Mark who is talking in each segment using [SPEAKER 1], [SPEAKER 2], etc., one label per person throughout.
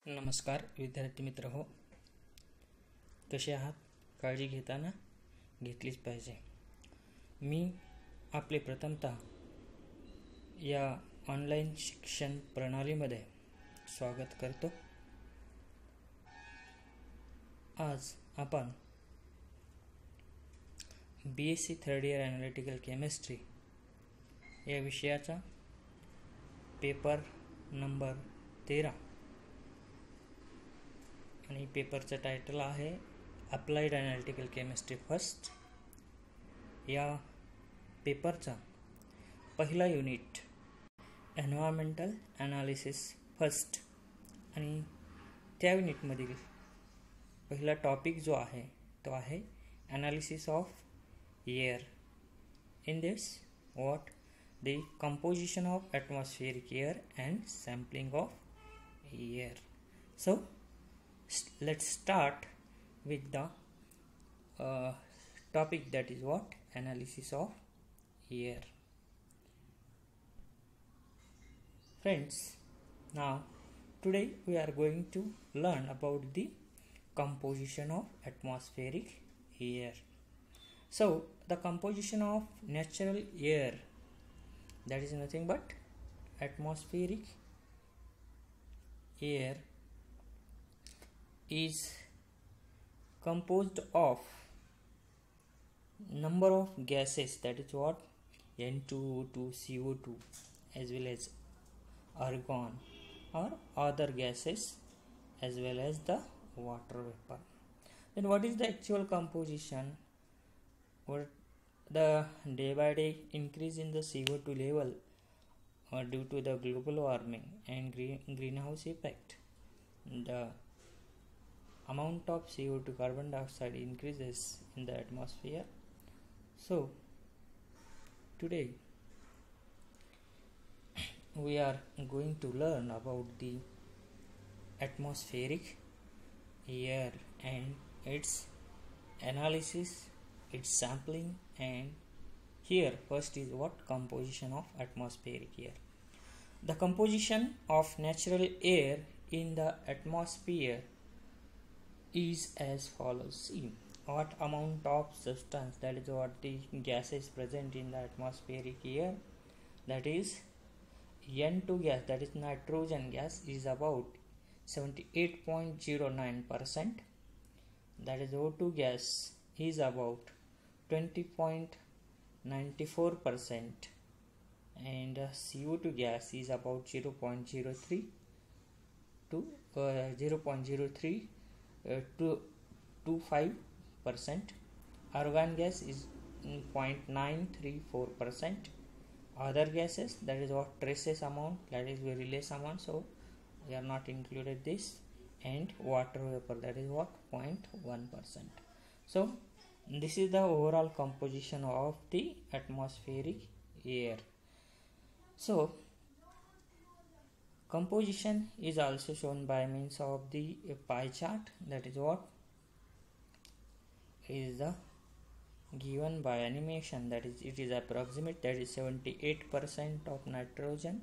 [SPEAKER 1] नमस्कार विद्यार्थी मित्र हो, कसे आहात? काळजी घेताना घेतलीच पाहिजे. मी आपले प्रथमतः या ऑनलाईन शिक्षण प्रणालीमध्ये स्वागत करतो. आज आपण BSc third year analytical chemistry या विषयाचा पेपर नंबर 13 आणि पेपरचं टायटल आहे अप्लाइड ॲनालिटिकल केमिस्ट्री फर्स्ट. या पेपरचा पहिला युनिट एन्व्हायरमेंटल ॲनालिसिस फर्स्ट आणि त्या युनिटमधील पहिला टॉपिक जो आहे तो आहे analysis of air. In this what the composition of atmospheric air and sampling of air. So let's start with the topic, that is what analysis of air. Friends, now today we are going to learn about the composition of atmospheric air. So the composition of natural air, that is nothing but atmospheric air is composed of number of gases, that is what N2O2, CO2 as well as argon or other gases as well as the water vapor. Then what is the actual composition? What the day by day increase in the CO2 level due to the global warming and greenhouse effect, the amount of CO2 carbon dioxide increases in the atmosphere. So today we are going to learn about the atmospheric air and its analysis, its sampling, and here first is what composition of atmospheric air. The composition of natural air in the atmosphere is as follows. See, what amount of substance, that is what the gases present in the atmospheric air, that is N2 gas, that is nitrogen gas, is about 78.09%, that is O2 gas is about 20.94%, and CO2 gas is about 0.03 to 0.0325%. Argon gas is 0.934%. Other gases, that is what traces amount, that is very less amount, so we are not included this, and water vapor, that is what 0.1%. So this is the overall composition of the atmospheric air. So composition is also shown by means of the pie chart, that is what is the given by animation, that is it is approximate, that is 78% of nitrogen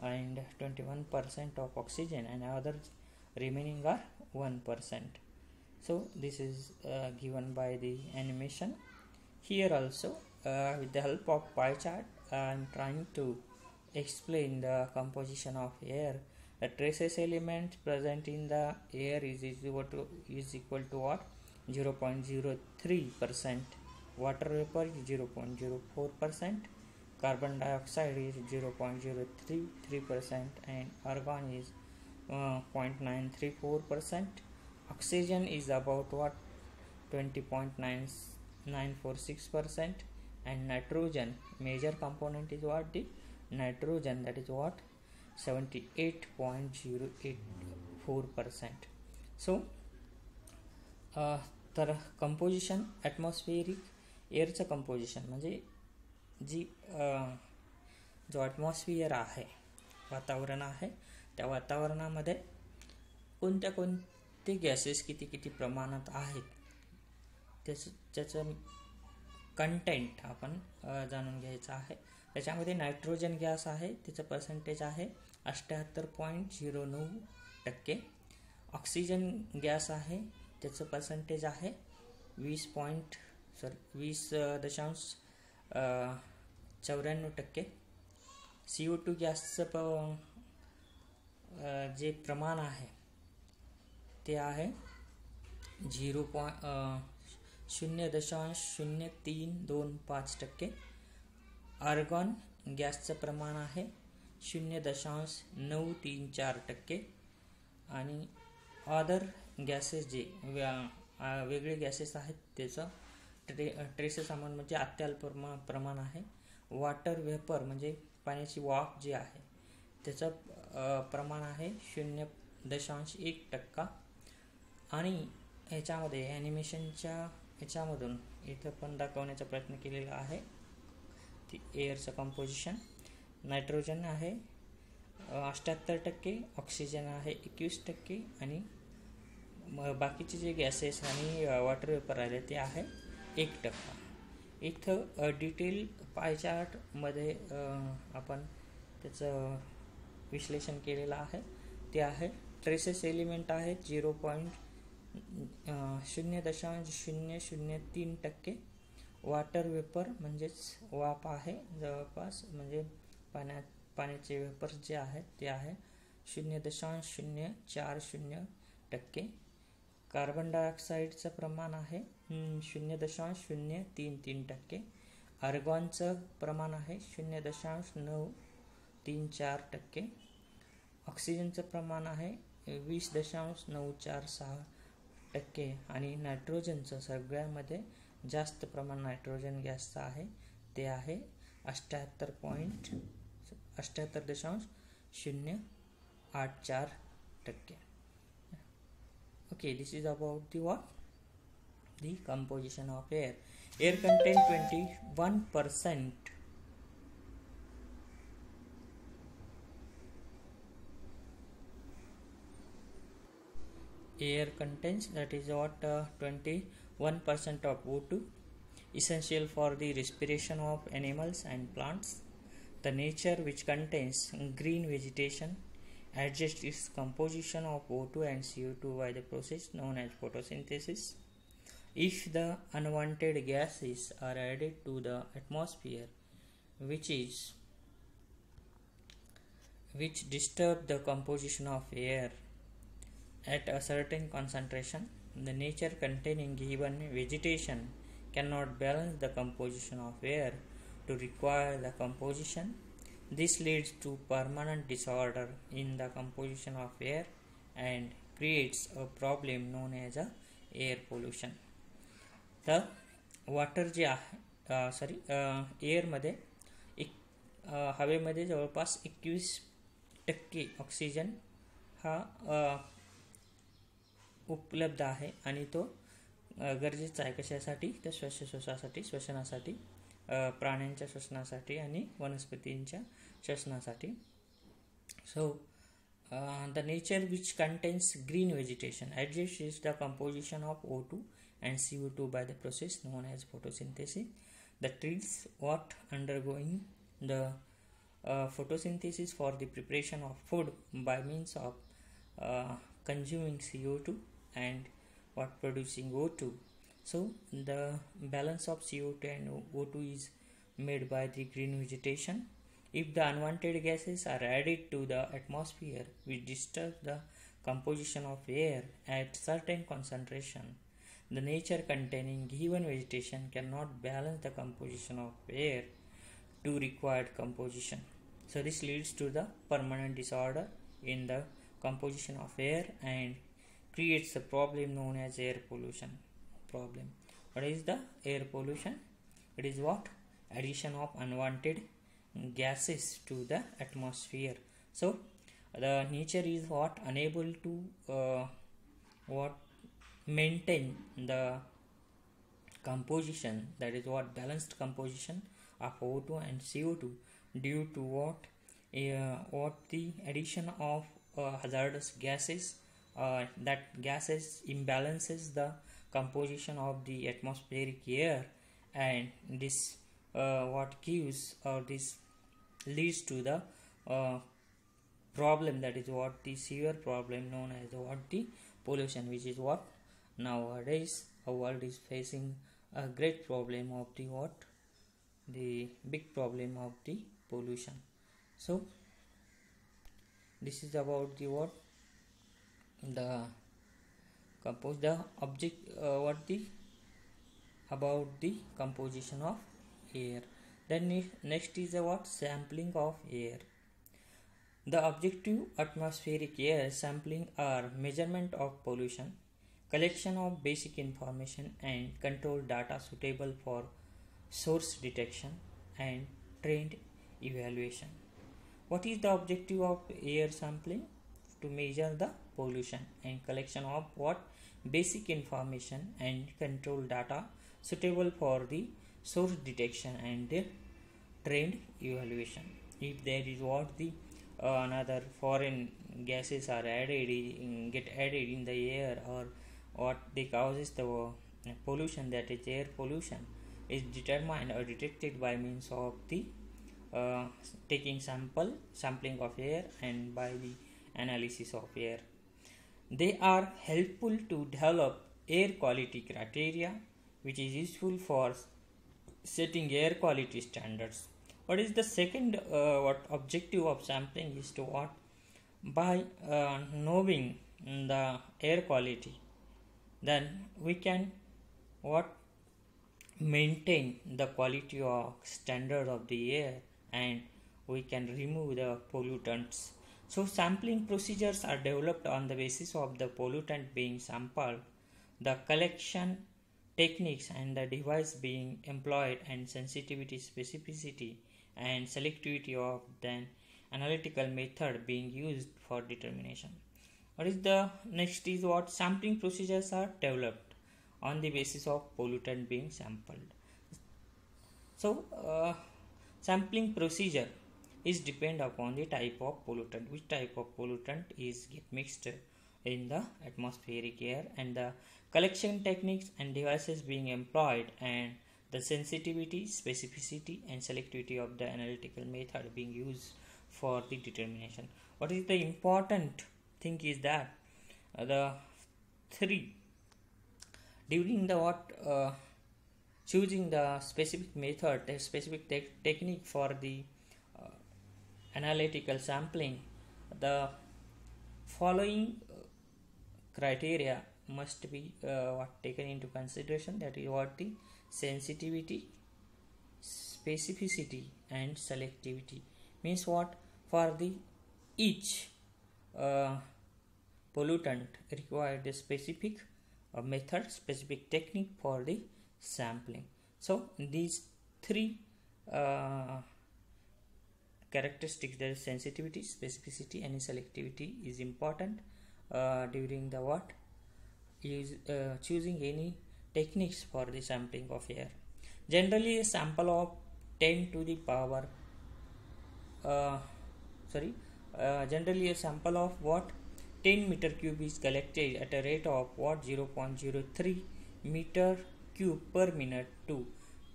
[SPEAKER 1] and 21% of oxygen, and others remaining are 1%. So this is given by the animation. Here also with the help of pie chart I am trying to explain the composition of air. The traces elements present in the air is equal to what? 0.03%. Water vapor is 0.04%. Carbon dioxide is 0.033%, and argon is 0.934%. Oxygen is about what? 20.946%, and nitrogen, major component is what? The nitrogen, that is what? 78.084%. So तर composition atmospheric एअरचं composition म्हणजे जी जो atmosphere आहे, वातावरण आहे, त्या वातावरणामध्ये कोणते gases किती प्रमाणात आहेत त्याचं कंटेंट आपण जाणून घ्यायचं आहे. त्याच्यामध्ये नायट्रोजन गॅस आहे, त्याचं पर्सेंटेज आहे 78.09 टक्के. ऑक्सिजन गॅस आहे त्याचं पर्सेंटेज आहे 20.94%. CO2 गॅसचं जे प्रमाण आहे ते आहे 0.0325%. आर्गॉन गॅसचं प्रमाण आहे 0.934%. आणि अदर गॅसेस जे वेगळे गॅसेस आहेत त्याचं ट्रेसेस अमाऊंट म्हणजे अत्यल्प प्रमाण आहे. वॉटर वेपर म्हणजे पाण्याची वाफ जी आहे त्याचं प्रमाण आहे 0.1%. आणि ह्याच्यामध्ये ॲनिमेशनच्या ह्याच्यामधून इथं पण दाखवण्याचा प्रयत्न केलेला आहे ती एअरचं कंपोजिशन. नायट्रोजन आहे 78%, ऑक्सिजन आहे 21% आणि बाकीचे जे गॅसेस आणि वॉटर वेपर आले ते आहे 1%. इथं डिटेल पाय चार्टमध्ये आपण त्याचं विश्लेषण केलेलं आहे. ते आहे ट्रेसेस एलिमेंट आहेत 0.003%. वॉटर वेपर म्हणजेच वाफ आहे जवळपास म्हणजे पाण्याचे वेपर्स जे आहेत ते आहे 0.040%. कार्बन डायऑक्साईडचं प्रमाण आहे 0.033%. आर्गॉनचं प्रमाण आहे 0.934%. ऑक्सिजनचं प्रमाण आहे 20.946%. आणि नायट्रोजनचं सगळ्यामध्ये जास्त प्रमाण नायट्रोजन गॅसचं आहे ते आहे 78.084%. Okay, this is about the composition of air. Air contains 21%. Air contains, that is what, 21% of O2, essential for the respiration of animals and plants. The nature which contains green vegetation adjusts its composition of O2 and CO2 by the process known as photosynthesis. If the unwanted gases are added to the atmosphere, which disturb the composition of air at a certain concentration, the nature containing given vegetation cannot balance the composition of air to require the composition. This leads to permanent disorder in the composition of air and creates a problem known as air pollution. तर water जे आहे एअरमध्ये हवेमध्ये जवळपास 21% oxygen हा उपलब्ध आहे आणि तो गरजेचा आहे कशासाठी तर श्वसनासाठी प्राण्यांच्या श्वसनासाठी आणि वनस्पतींच्या श्वसनासाठी. So the nature which contains green vegetation adjusts the composition of O2 and CO2 by the process known as photosynthesis. The trees what undergoing the photosynthesis for the preparation of food by means of consuming CO2 and what producing O2. So the balance of CO2 and O2 is made by the green vegetation. If the unwanted gases are added to the atmosphere which disturb the composition of air at certain concentration, the nature containing given vegetation cannot balance the composition of air to required composition. So this leads to the permanent disorder in the composition of air and creates a problem known as air pollution problem. What is the air pollution? It is what? Addition of unwanted gases to the atmosphere. So the nature is what? Unable to maintain the composition, that is what? Balanced composition of O2 and CO2 due to what the addition of hazardous gases. That gases imbalances the composition of the atmospheric air, and this what gives or this leads to the problem, that is what the severe problem known as what the pollution, which is what nowadays our world is facing a great problem of the what the big problem of the pollution. So this is about the what the compose the object what the about the composition of air. Then next is the what sampling of air. The objective atmospheric air sampling are measurement of pollution, collection of basic information and control data suitable for source detection and trend evaluation. What is the objective of air sampling? To measure the pollution and collection of what basic information and control data suitable for the source detection and trend evaluation. If there is what the another foreign gases are get added in the air, or what they causes the pollution, that is air pollution, is determined or detected by means of the taking sampling of air and by the analysis of air. They are helpful to develop air quality criteria, which is useful for setting air quality standards. What is the second what objective of sampling is to what by knowing the air quality, then we can what maintain the quality of standard of the air and we can remove the pollutants. So sampling procedures are developed on the basis of the pollutant being sampled, the collection techniques and the device being employed, and sensitivity, specificity and selectivity of the analytical method being used for determination. What is the next is what sampling procedures are developed on the basis of pollutant being sampled. So sampling procedure is depend upon the type of pollutant, which type of pollutant is get mixed in the atmospheric air, and the collection techniques and devices being employed, and the sensitivity, specificity and selectivity of the analytical method being used for the determination. What is the important thing is that the three during the what choosing the specific method, a specific technique for the analytical sampling, the following criteria must be what taken into consideration, that is what the sensitivity, specificity and selectivity. Means what, for the each pollutant required a specific method, specific technique for the sampling. So these three characteristics, that is sensitivity, specificity and selectivity, is important during the what is choosing any techniques for the sampling of air. Generally a sample of 10 to the power generally a sample of what 10 meter cube is collected at a rate of what 0.03 meter cube per minute to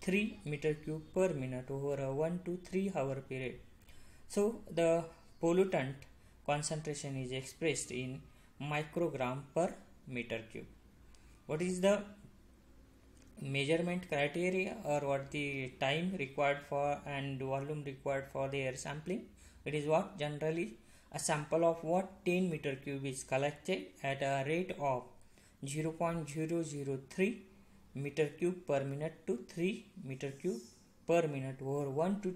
[SPEAKER 1] 3 meter cube per minute over a 1 to 3 hour period. So the pollutant concentration is expressed in microgram per meter cube. What is the measurement criteria, or what the time required for and volume required for the air sampling? It is what generally a sample of what 10 meter cube is collected at a rate of 0.003 meter cube per minute to 3 meter cube per minute over 1 to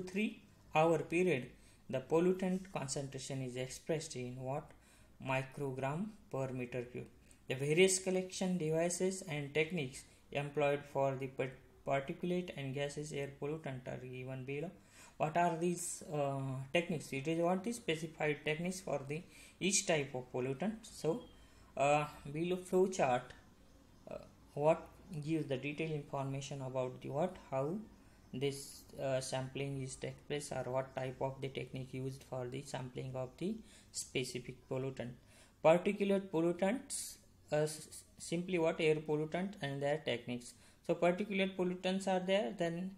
[SPEAKER 1] 3 hour period. The pollutant concentration is expressed in what microgram per meter cube. The various collection devices and techniques employed for the particulate and gaseous air pollutant are given below. What are these techniques? It is what is specified techniques for the each type of pollutant. So below flow chart what gives the detailed information about the what how this sampling is take place, or what type of the technique used for the sampling of the specific pollutant. Particulate pollutants, simply what air pollutant and their techniques. So particulate pollutants are there, then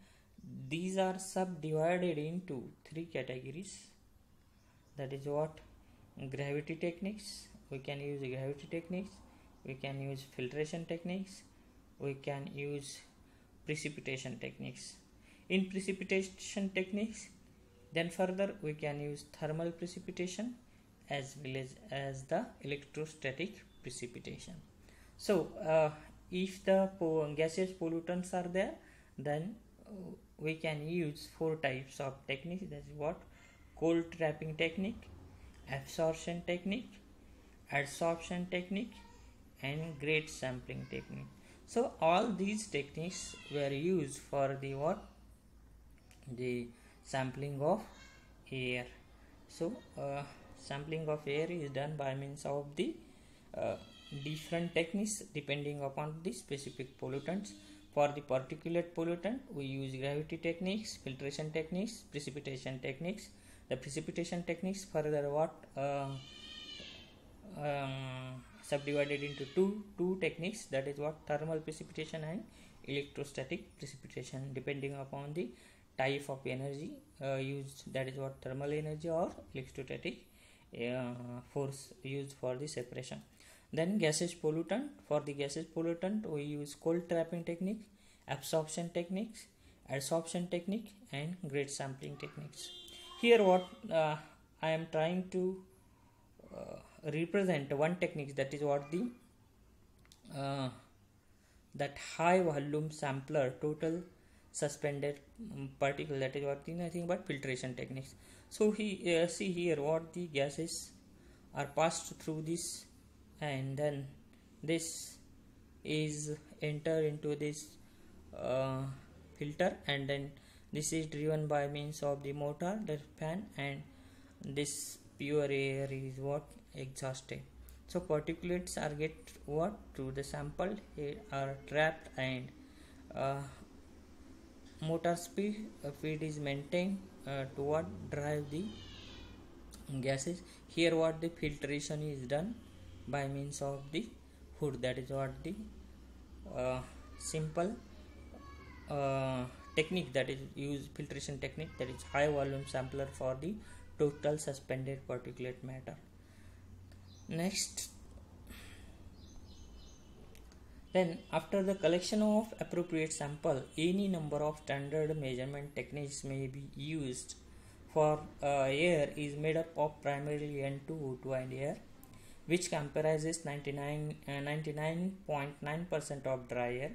[SPEAKER 1] these are subdivided into three categories. that is what gravity techniques. We can use gravity techniques, we can use filtration techniques, we can use precipitation techniques. In precipitation techniques, then further we can use thermal precipitation as well as the electrostatic precipitation. So if the gaseous pollutants are there, then we can use 4 types of techniques. That is what cold trapping technique, absorption technique, adsorption technique, and great sampling technique. So all these techniques were used for the what, the sampling of air. So sampling of air is done by means of the different techniques depending upon the specific pollutants. For the particulate pollutant, we use gravity techniques, filtration techniques, precipitation techniques. The precipitation techniques further what subdivided into two techniques, that is what thermal precipitation and electrostatic precipitation, depending upon the type of energy used, that is what thermal energy or electrostatic force used for the separation. Then gaseous pollutant, for the gaseous pollutant we use cold trapping technique, absorption techniques, adsorption technique, and great sampling techniques. Here what I am trying to represent one technique, that is what the that high volume sampler total suspended particle, that is what the nothing but filtration techniques. So see here what the gases are passed through this, and then this is enter into this filter, and then this is driven by means of the motor, the fan, and this pure air is what exhausted. So particulates are get what through the sample are trapped, and motor speed is maintained to what drive the gases. Here what the filtration is done by means of the hood, that is what the simple technique that is used, filtration technique, that is high volume sampler for the total suspended particulate matter. Next, then after the collection of appropriate sample, any number of standard measurement techniques may be used. For air is made up of primarily N2, O2 and air, which comprises 99.9% of dry air,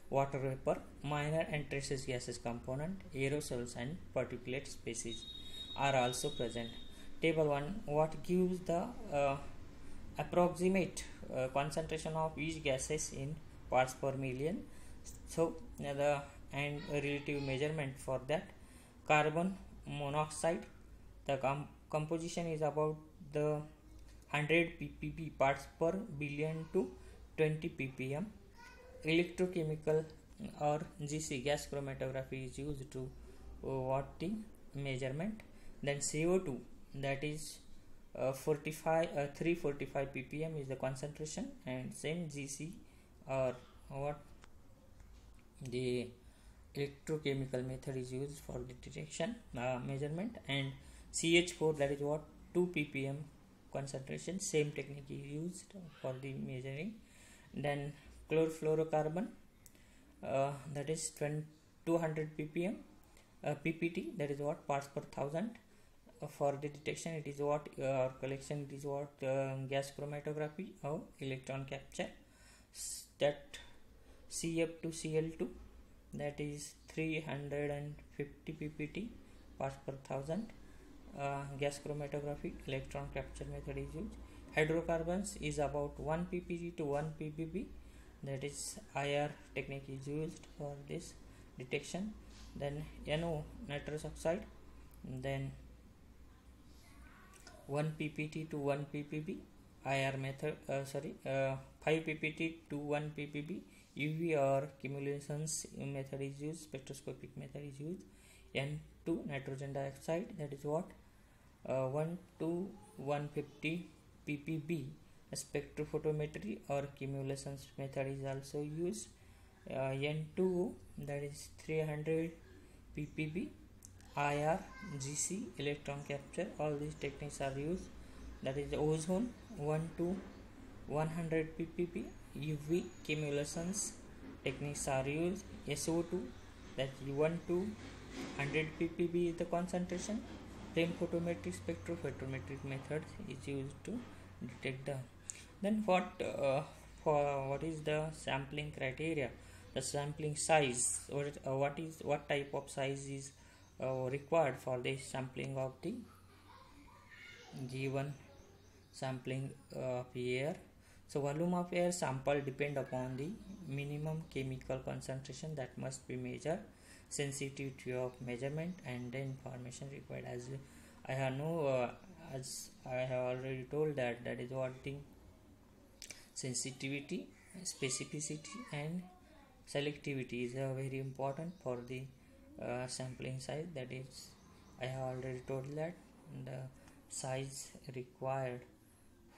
[SPEAKER 1] water vapor, minor and traces gases component, aerosols and particulate species are also present. Table 1 what gives the approximate concentration of each gases in parts per million. So the and relative measurement for that, carbon monoxide, the composition is about the 100 ppb parts per billion to 20 ppm. Electrochemical or GC, gas chromatography, is used to what the measurement. Then CO2, that is 345 ppm is the concentration, and same GC or what the electrochemical method is used for the detection measurement. And CH4, that is what 2 ppm concentration, same technique is used for the measuring. Then chlorofluorocarbon, that is 200 ppm ppt, that is what parts per thousand. For the detection it is what collection, it is what gas chromatography or electron capture. That Cf to Cl2, that is 350 ppt parts per thousand. Gas chromatography electron capture method is used. Hydrocarbons is about 1 ppg to 1 ppb, that is IR technique is used for this detection. Then NO, nitrous oxide, then 1 ppt to 1 ppb IR method, 5 ppt to 1 ppb. UV or cumulations method is used, spectroscopic method is used. N2, nitrogen dioxide, that is what 1 to 150 ppb. Spectrophotometry or cumulations method is also used. N2, that is 300 ppb. IR, GC, electron capture. All these techniques are used. That is the ozone 1 to 100 ppb. UV chemulations techniques are used. SO2, that 1 to 100 ppb is the concentration. Flame photometric spectrophotometric method is used to detect the. Then what is the sampling criteria? The sampling size, what type of size is required for the sampling of the given sampling of air. So volume of air sample depend upon the minimum chemical concentration that must be measured, sensitivity of measurement, and the information required. As I have already told that is what the sensitivity, specificity, and selectivity is very important for the sampling size. That is, I have already told that the size required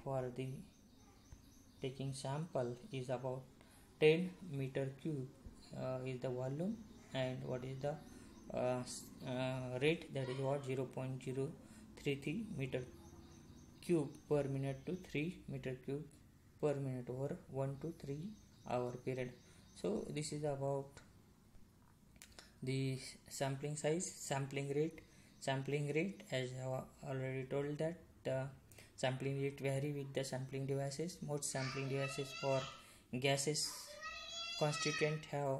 [SPEAKER 1] for the taking sample is about 10 meter cube is the volume, and what is the rate? That is what 0.033 meter cube per minute to 3 meter cube per minute over 1 to 3 hour period. So this is about the sampling size. Sampling rate, as I have already told that the sampling rate vary with the sampling devices. Most sampling devices for gases constituent have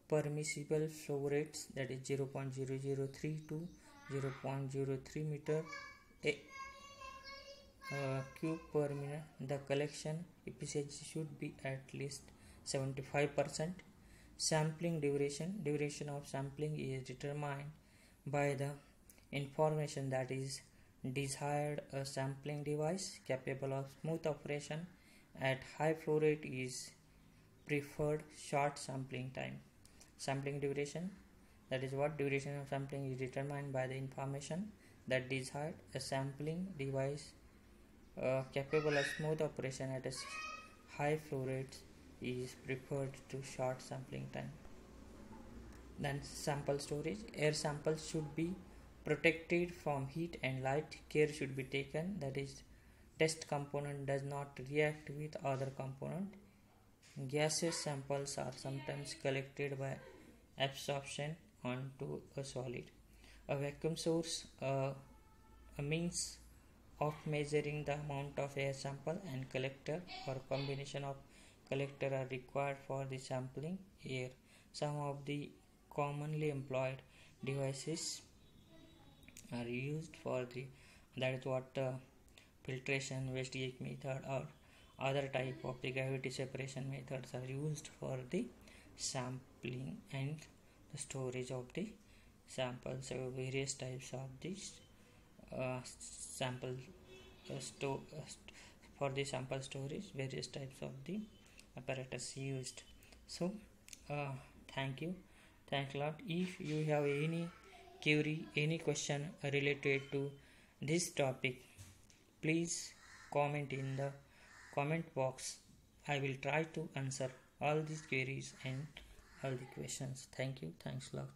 [SPEAKER 1] permissible flow rates, that is 0.003 to 0.03 meter cube per minute. The collection efficiency should be at least 75%. Sampling duration of sampling is determined by the information that is desired. A sampling device capable of smooth operation at high flow rate is preferred. Short sampling time. Sampling duration, that is what duration of sampling is determined by the information that desired. A sampling device capable of smooth operation at a high flow rate is preferred to short sampling time. Then sample storage. Air samples should be protected from heat and light. Care should be taken, that is, test component does not react with other component. Gaseous samples are sometimes collected by absorption onto a solid. A vacuum source, a means of measuring the amount of air sample, and collector or combination of collector are required for the sampling air. Some of the commonly employed devices are used for the, that is what filtration, waste heat method, or other type of the gravity separation methods are used for the sampling and the storage of the samples. So various types of these sample for the sample storage, various types of the apparatus used. So thank you, thanks a lot. If you have any query, any question related to this topic, please comment in the comment box. I will try to answer all these queries and all the questions. Thank you, thanks a lot.